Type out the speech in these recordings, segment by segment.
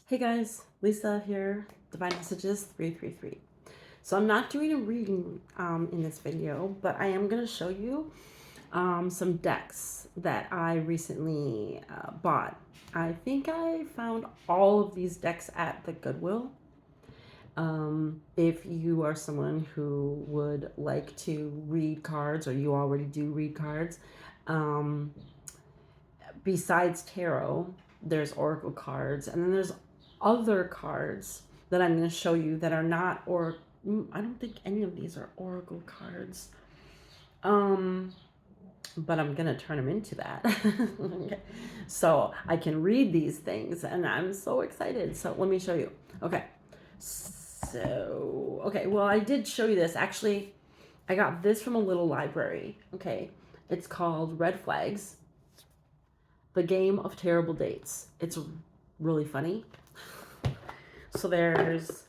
Hey guys, Lisa here, Divine Messages 333. So I'm not doing a reading in this video, but I am going to show you some decks that I recently bought. I think I found all of these decks at the Goodwill. If you are someone who would like to read cards, or you already do read cards, besides tarot, there's oracle cards, and then there's other cards that I'm going to show you that are not, or I don't think any of these are oracle cards. But I'm going to turn them into that. Okay. So I can read these things, and I'm so excited. So let me show you. Okay. So, okay. Well, I did show you this. Actually, I got this from a little library. Okay. It's called Red Flags, The Game of Terrible Dates. It's really funny. So there's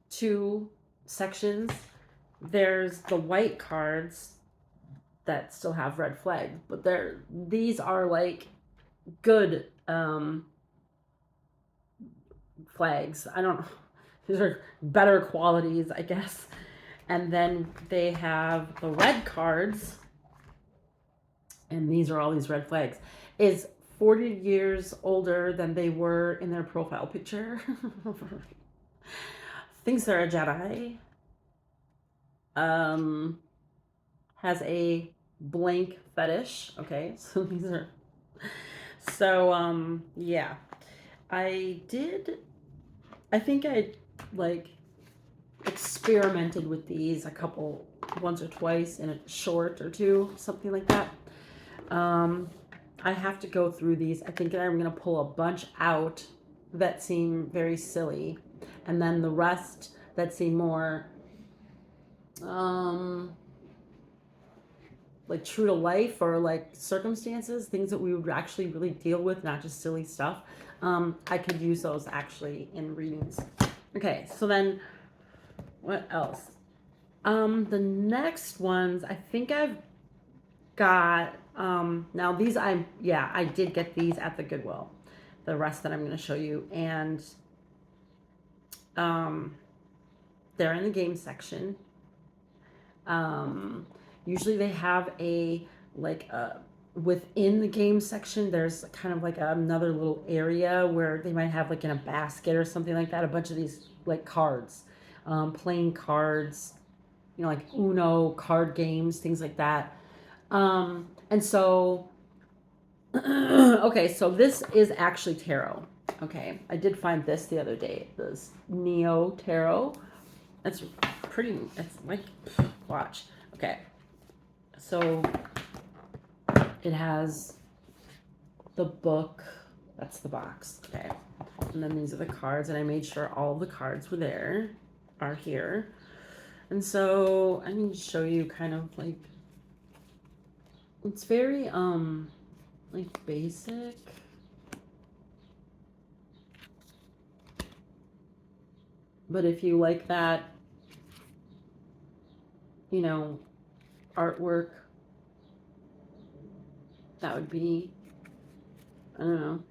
two sections. There's the white cards that still have red flags, but these are like good flags. I don't know. These are better qualities, I guess. And then they have the red cards, and these are all these red flags. Is 40 years older than they were in their profile picture. Thinks they're a Jedi. Has a blank fetish. Okay, so these are. So yeah, I think I like experimented with these once or twice in a short or two, something like that. I have to go through these. I think I'm going to pull a bunch out that seem very silly, and then the rest that seem more like true to life, or like circumstances, things that we would actually really deal with, not just silly stuff. I could use those actually in readings. Okay, so then what else? The next ones, I think I've got, now these I did get these at the Goodwill. The rest that I'm going to show you, and they're in the game section. Usually they have within the game section, there's kind of like another little area where they might have, like in a basket or something like that, a bunch of these like cards, playing cards, like Uno card games, things like that. And so, okay, so this is actually tarot. Okay, I did find this the other day, this Neo Tarot. It's like, watch. Okay, so it has the book. That's the box. Okay, and then these are the cards, and I made sure all the cards are here. And so I'm going to show you kind of like, it's very like basic. But if you like that, artwork, that would be, I don't know.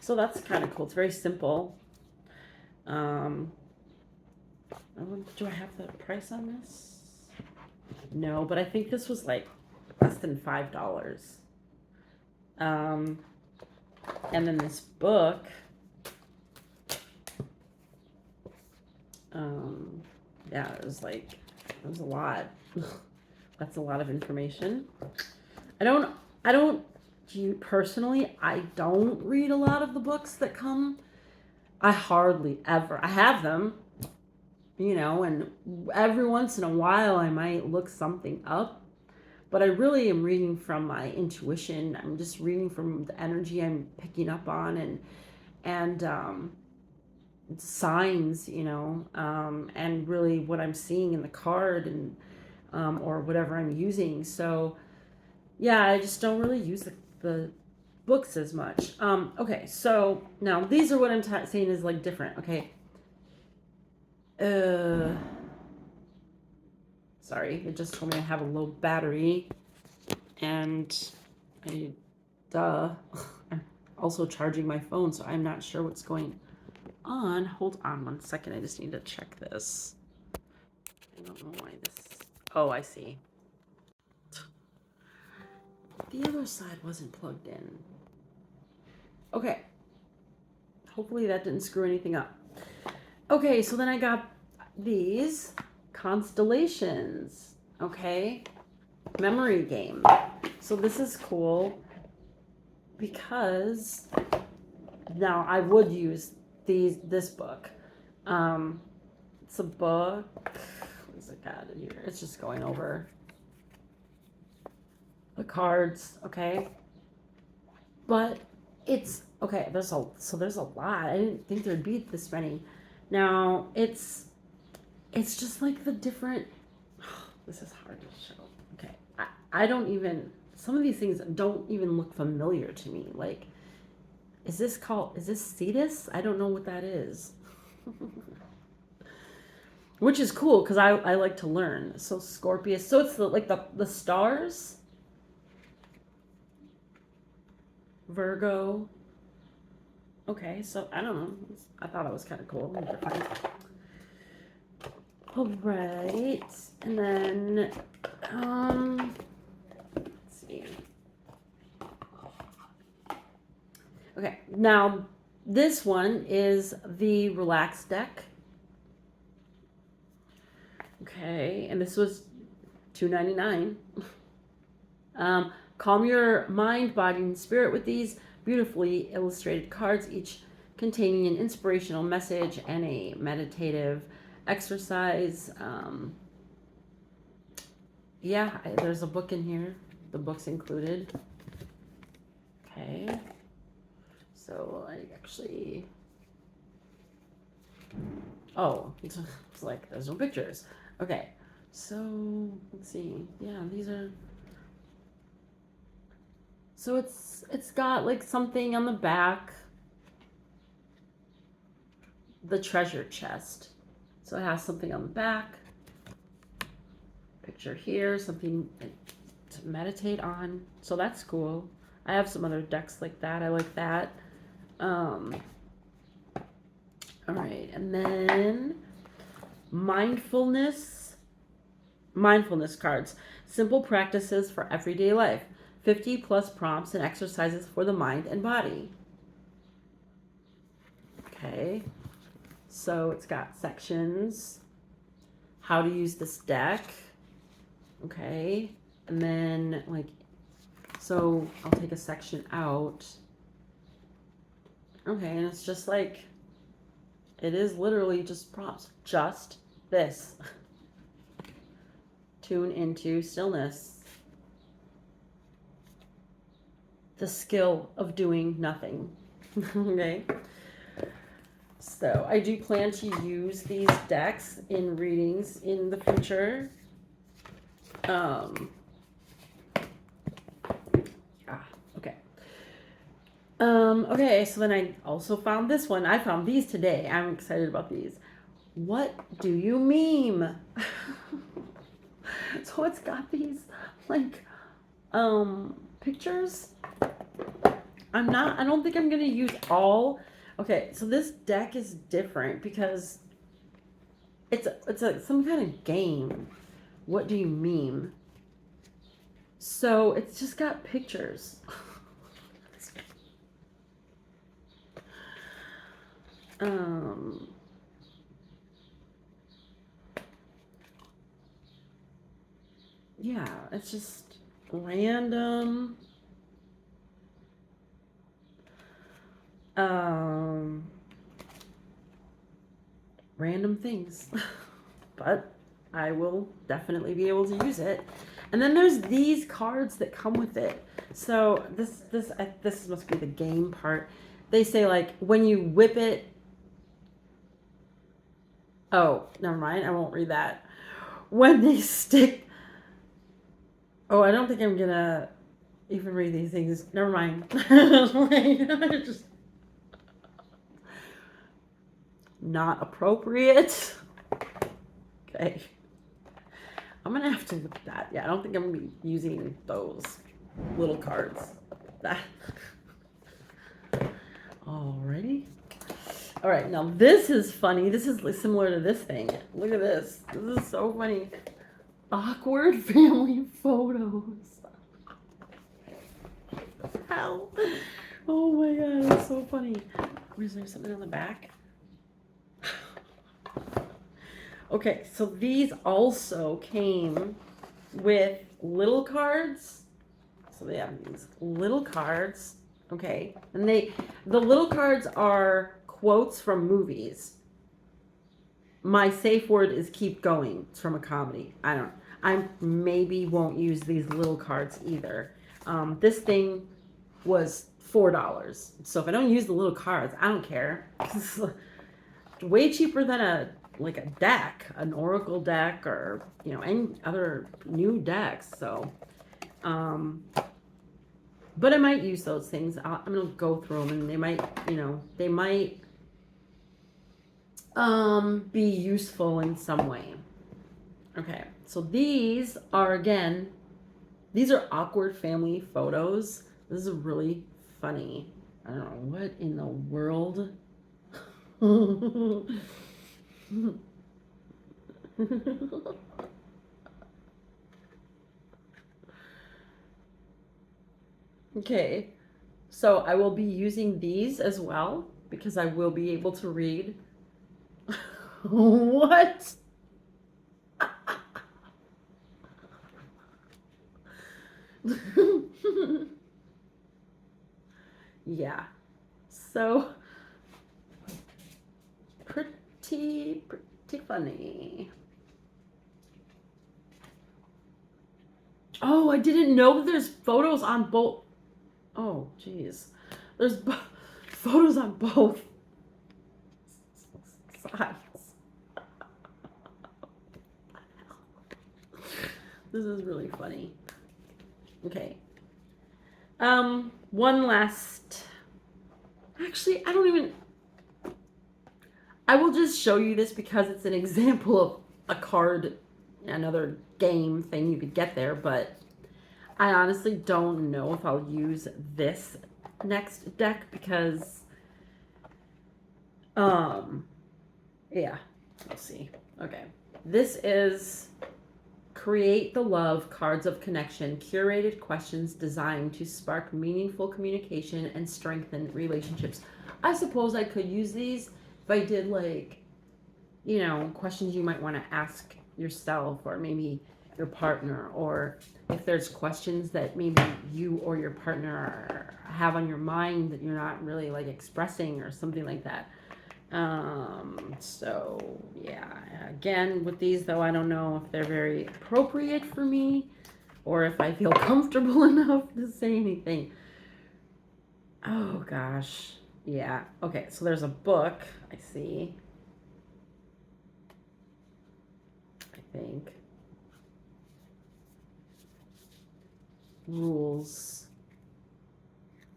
So that's kind of cool. It's very simple. Do I have the price on this? No, but I think this was like less than $5. And then this book, yeah, it was a lot. That's a lot of information. Personally, I don't read a lot of the books that come. I hardly ever. I have them, and every once in a while I might look something up, but I really am reading from my intuition. I'm just reading from the energy I'm picking up on, and signs, and really what I'm seeing in the card, and or whatever I'm using. So yeah, I just don't really use the books as much. Okay, so now these are what I'm saying is like different. Okay. Sorry, it just told me I have a low battery, and I Duh. I'm also charging my phone, so I'm not sure what's going on. Hold on 1 second. I just need to check this. I don't know why this. Oh, I see. The other side wasn't plugged in. Okay. Hopefully that didn't screw anything up. Okay, so then I got these constellations. Okay. Memory game. So this is cool because now I would use this book. It's a book. What's it got in here? It's just going over the cards, okay? But it's okay, there's a lot. I didn't think there'd be this many. Now it's just like the different this is hard to show. Okay. I don't even some of these things don't even look familiar to me. Like is this Cetus? I don't know what that is. Which is cool because I like to learn. So Scorpius. So it's the stars. Virgo. Okay, so I don't know. I thought it was kind of cool. All right, and then let's see. Okay, now this one is the Relax deck. Okay, and this was $2.99. Calm your mind, body, and spirit with these beautifully illustrated cards, each containing an inspirational message and a meditative exercise. Yeah, there's a book in here. The book's included. Okay. So I actually... Oh, it's like there's no pictures. Okay. So let's see. Yeah, these are... So it's got like something on the back. The treasure chest. So it has something on the back. Picture here, something to meditate on. So that's cool. I have some other decks like that. I like that. All right, and then mindfulness cards. Simple practices for everyday life. 50 plus prompts and exercises for the mind and body. Okay, so it's got sections. How to use this deck. Okay, and then so I'll take a section out. Okay, and it's just like, it is literally just prompts. Just this. Tune into stillness. The skill of doing nothing. Okay. So I do plan to use these decks in readings in the future. Okay. Okay, so then I also found this one. I found these today. I'm excited about these. What do you meme? So it's got these pictures. I don't think I'm gonna use all. Okay, so this deck is different because it's some kind of game. What do you meme? So it's just got pictures. Yeah, it's just random. Random things. But I will definitely be able to use it. And then there's these cards that come with it. So this must be the game part. They say when you whip it. Oh, never mind. I won't read that. When they stick. Oh, I don't think I'm gonna even read these things. Never mind. Just not appropriate. Okay. I'm gonna have to look at that. Yeah, I don't think I'm gonna be using those little cards. that. Alrighty. All right, now this is funny. This is similar to this thing. Look at this. This is so funny. Awkward family photos. Hell. Oh my god, it's so funny. Is there something on the back? Okay, so these also came with little cards. So they have these little cards. Okay, and the little cards are quotes from movies. My safe word is keep going. It's from a comedy. I maybe won't use these little cards either. This thing was $4. So if I don't use the little cards, I don't care. It's way cheaper than a deck, an Oracle deck, or any other new decks. So but I might use those things. I'm gonna go through them, and they might be useful in some way. Okay, so these are awkward family photos. This is really funny. I don't know what in the world. Okay, so I will be using these as well because I will be able to read. What? Yeah, so pretty funny. Oh, I didn't know that there's photos on both. Oh, geez. There's photos on both sides. This is really funny. Okay. One last. Actually, I will just show you this because it's an example of a card, another game thing you could get there, but I honestly don't know if I'll use this next deck because, yeah, we'll see. Okay, this is Create the Love Cards of Connection, curated questions designed to spark meaningful communication and strengthen relationships. I suppose I could use these if I did questions you might want to ask yourself or maybe your partner, or if there's questions that maybe you or your partner have on your mind that you're not really expressing or something like that. So yeah, again, with these though, I don't know if they're very appropriate for me or if I feel comfortable enough to say anything. Oh gosh. Yeah. Okay, so there's a book, I see. I think. Rules.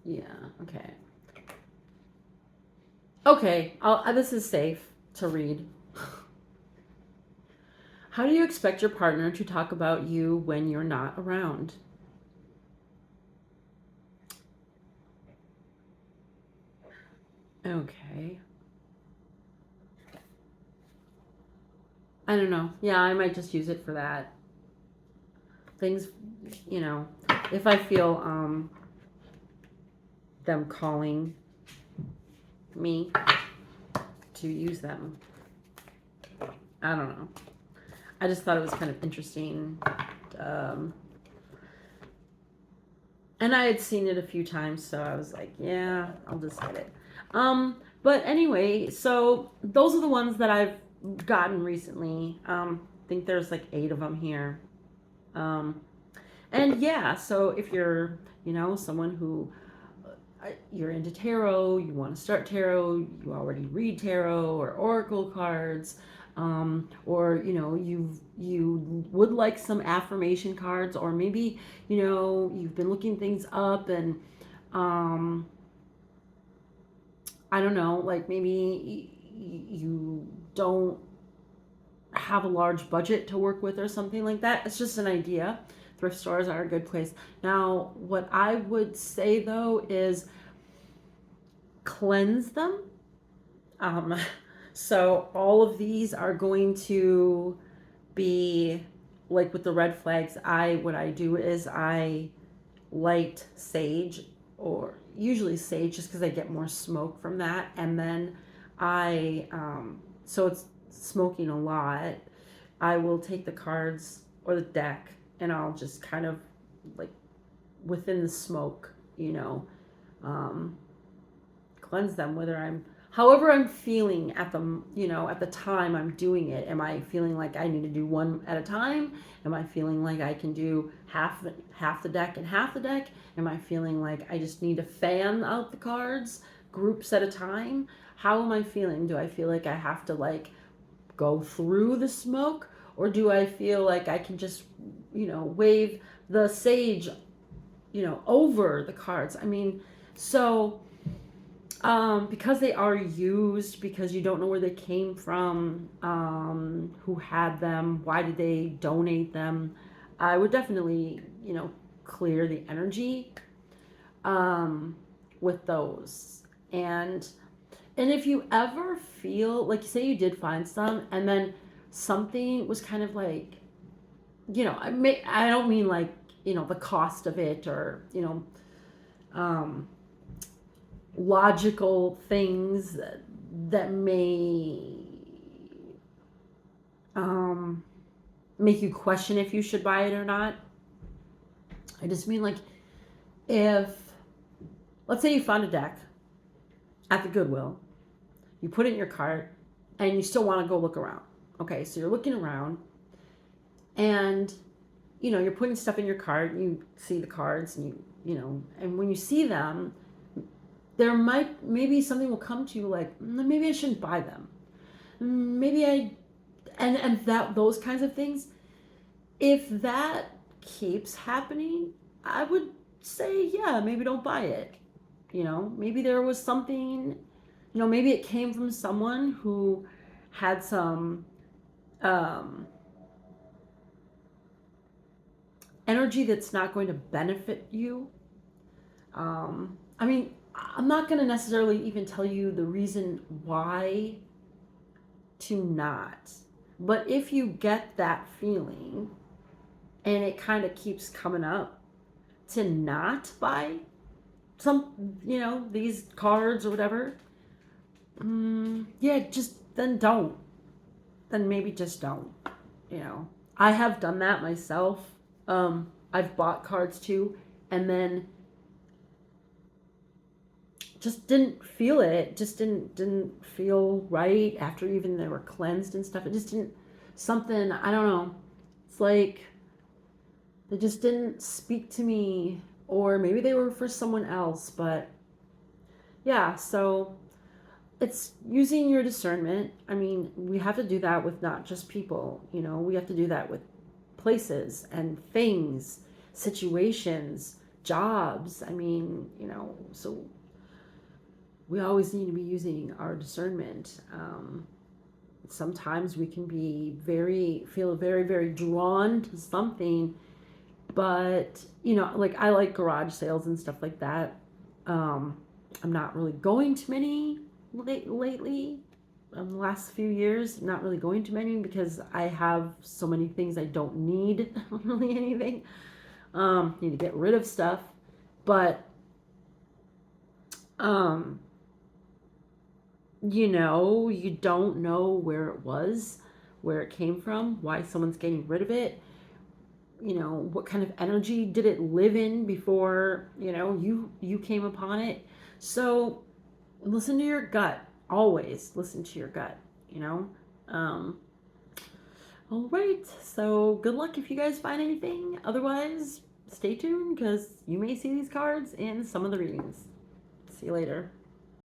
Yeah, okay. Okay, this is safe to read. How do you expect your partner to talk about you when you're not around? Okay. I don't know. Yeah, I might just use it for that. Things, if I feel them calling me to use them. I don't know. I just thought it was kind of interesting. And I had seen it a few times, so I was like, yeah, I'll just get it. But anyway, so those are the ones that I've gotten recently. I think there's 8 of them here. And yeah, so if you're, someone who you're into tarot, you want to start tarot, you already read tarot or oracle cards, or you would like some affirmation cards, or maybe you've been looking things up and I don't know, maybe you don't have a large budget to work with or something like that. It's just an idea. thrift stores are a good place. Now, what I would say though is cleanse them. Um, so all of these are going to be like with the red flags. What I do is I light sage, or usually sage, just because I get more smoke from that, and then so it's smoking a lot. I will take the cards or the deck, and I'll just kind of like within the smoke, um, cleanse them, however I'm feeling at the time I'm doing it. Am I feeling like I need to do one at a time? Am I feeling like I can do half the deck and half the deck? Am I feeling like I just need to fan out the cards groups at a time? How am I feeling? Do I feel like I have to like go through the smoke, or do I feel like I can just wave the sage over the cards? I mean, so because they are used, because you don't know where they came from, who had them, why did they donate them, I would definitely clear the energy with those. And if you ever feel like, say you did find some and then something was kind of like, I don't mean like, the cost of it, or, logical things that may make you question if you should buy it or not. I just mean like, if, let's say you found a deck at the Goodwill, you put it in your cart, and you still want to go look around. Okay, so you're looking around, and you're putting stuff in your cart, and you see the cards, and and when you see them, maybe something will come to you like, maybe I shouldn't buy them. And that, those kinds of things. If that keeps happening, I would say, yeah, maybe don't buy it. Maybe there was something, maybe it came from someone who had some energy that's not going to benefit you. I mean, I'm not going to necessarily even tell you the reason why to not. But if you get that feeling and it kind of keeps coming up to not buy these cards or whatever, yeah, then don't. Then maybe just don't. I have done that myself. I've bought cards too, and then just didn't feel it. Just didn't feel right after even they were cleansed and stuff. It just didn't, something, I don't know. It's like they just didn't speak to me, or maybe they were for someone else. But yeah, so it's using your discernment. I mean, we have to do that with not just people, we have to do that with places and things, situations, jobs. I mean, so we always need to be using our discernment. Sometimes we can feel very, very drawn to something, but like I like garage sales and stuff like that. I'm not really going to many lately. The last few years, not really going to many because I have so many things I don't need. Really anything. Need to get rid of stuff, but you don't know where it was, where it came from, why someone's getting rid of it. What kind of energy did it live in before you came upon it. So listen to your gut. Always listen to your gut. All right, so good luck if you guys find anything. Otherwise, stay tuned, because you may see these cards in some of the readings. See you later.